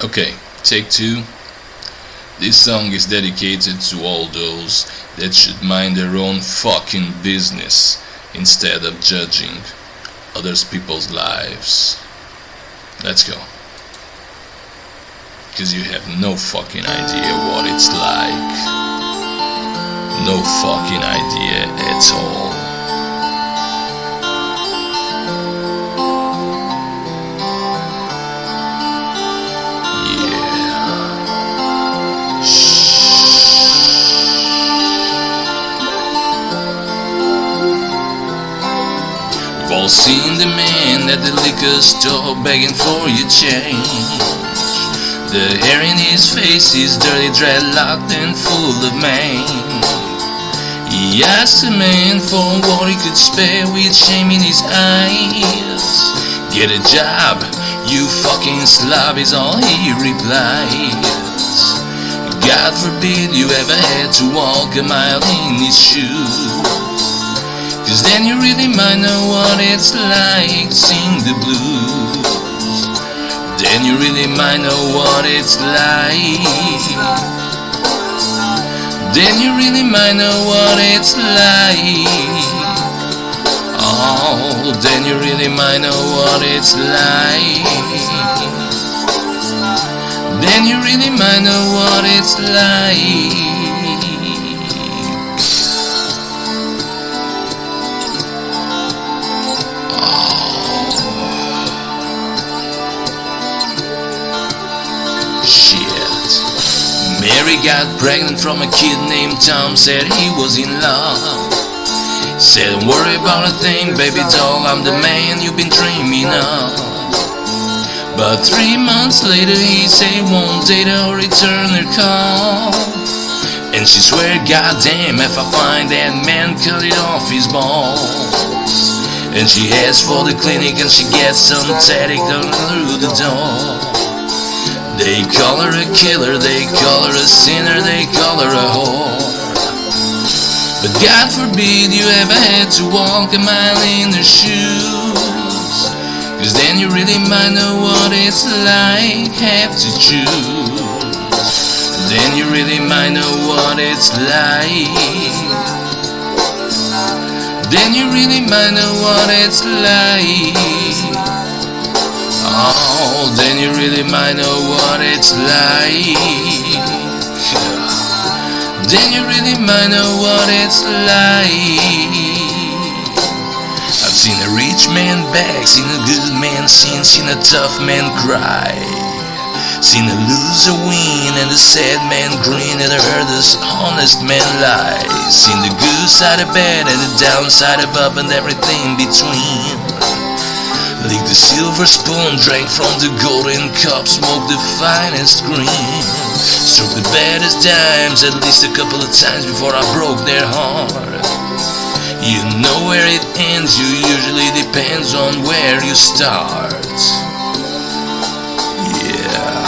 Okay, take two. This song is dedicated to all those that should mind their own fucking business instead of judging other people's lives. Let's go. Cause you have no fucking idea what it's like. No fucking idea at all. We've all seen the man at the liquor store begging for your change. The hair in his face is dirty, dreadlocked and full of mange. He asked the man for what he could spare with shame in his eyes. Get a job, you fucking slob, is all he replies. God forbid you ever had to walk a mile in his shoes. Cause then you really might know what it's like to sing the blues. Then you really might know what it's like. Then you really might know what it's like. Oh, then you really might know what it's like. Then you really might know what it's like. Mary got pregnant from a kid named Tom, said he was in love. Said, don't worry about a thing, baby doll, I'm the man you've been dreaming of. But 3 months later he said won't date her or return her call. And she swear, goddamn, if I find that man, cut it off his balls. And she heads for the clinic and she gets some static through the door. They call her a killer, they call her a sinner, they call her a whore. But God forbid you ever had to walk a mile in her shoes. Cause then you really might know what it's like, have to choose. Then you really might know what it's like. Then you really might know what it's like. Oh, then you really might know what it's like. Then you really might know what it's like. I've seen a rich man beg, seen a good man sin, seen a tough man cry, seen a loser win and a sad man grin, and I heard this honest man lie. Seen the good side of bad and the downside of up and everything between. Licked the silver spoon, drank from the golden cup, smoked the finest green, stroked the baddest dimes at least a couple of times before I broke their heart. You know where it ends, you usually depends on where you start. Yeah.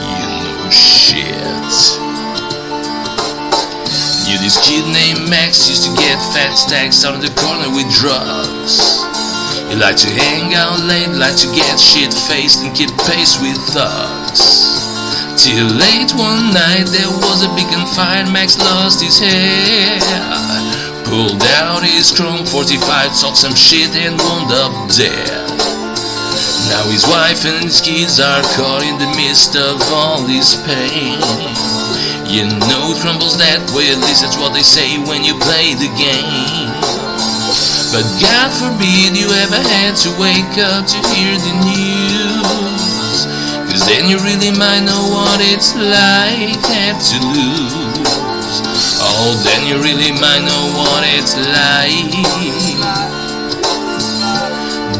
You know shit. This kid named Max used to get fat stacks out of the corner with drugs. He liked to hang out late, liked to get shit-faced and keep pace with thugs. Till late one night there was a big gunfire, Max lost his hair. Pulled out his chrome 45, talked some shit and wound up dead. Now his wife and his kids are caught in the midst of all this pain. You know it crumbles that way, at least that's what they say when you play the game. But God forbid you ever had to wake up to hear the news. Cause then you really might know what it's like, have to lose. Oh, then you really might know what it's like.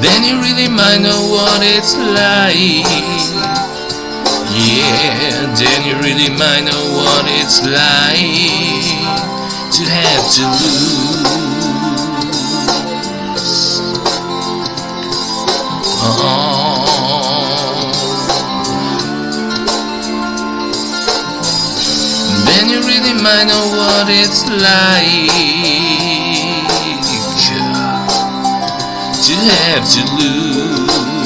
Then you really might know what it's like. Yeah, then you really might know what it's like to have to lose. Oh. Then you really might know what it's like to have to lose.